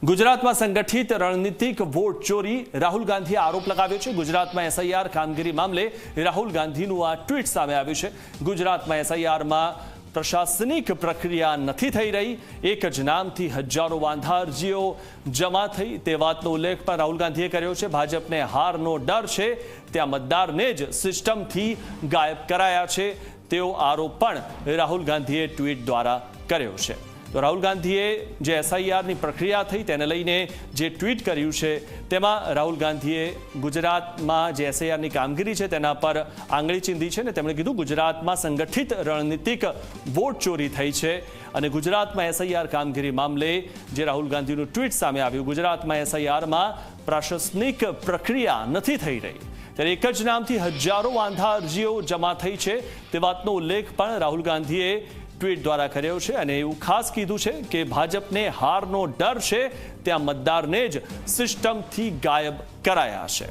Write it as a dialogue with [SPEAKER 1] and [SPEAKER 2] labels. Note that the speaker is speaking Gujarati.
[SPEAKER 1] ગુજરાતમાં સંગઠિત રણનીતિક વોટ ચોરી રાહુલ ગાંધીએ આરોપ લગાવ્યો છે। ગુજરાતમાં એસઆઈઆર કામગીરી મામલે રાહુલ ગાંધીનું આ ટ્વીટ સામે આવ્યું છે। ગુજરાતમાં એસઆઈઆરમાં પ્રશાસનિક પ્રક્રિયા નથી થઈ રહી, એક જ નામથી હજારો વાંધા અરજીઓ જમા થઈ તે વાતનો ઉલ્લેખ પણ રાહુલ ગાંધીએ કર્યો છે। ભાજપને હારનો ડર છે, ત્યાં મતદારને જ સિસ્ટમથી ગાયબ કરાયા છે તેવો આરોપ પણ રાહુલ ગાંધીએ ટ્વીટ દ્વારા કર્યો છે। તો રાહુલ ગાંધીએ જે એસઆઈઆરની પ્રક્રિયા થઈ તેને લઈને જે ટ્વીટ કર્યું છે તેમાં રાહુલ ગાંધીએ ગુજરાતમાં જે એસઆઈઆરની કામગીરી છે તેના પર આંગળી ચીંધી છે ને તેમણે કીધું ગુજરાતમાં સંગઠિત રણનીતિક વોટ ચોરી થઈ છે અને ગુજરાતમાં એસઆઈઆર કામગીરી મામલે જે રાહુલ ગાંધીનું ટ્વીટ સામે આવ્યું, ગુજરાતમાં એસઆઈઆરમાં પ્રશાસનિક પ્રક્રિયા નથી થઈ રહી, ત્યારે એક જ નામથી હજારો વાંધા અરજીઓ જમા થઈ છે તે વાતનો ઉલ્લેખ પણ રાહુલ ગાંધીએ ટ્વીટ દ્વારા કર્યો છે અને એવું ખાસ કીધું છે કે ભાજપને હારનો ડર છે, ત્યાં મતદારને જ સિસ્ટમથી ગાયબ કરાયા છે।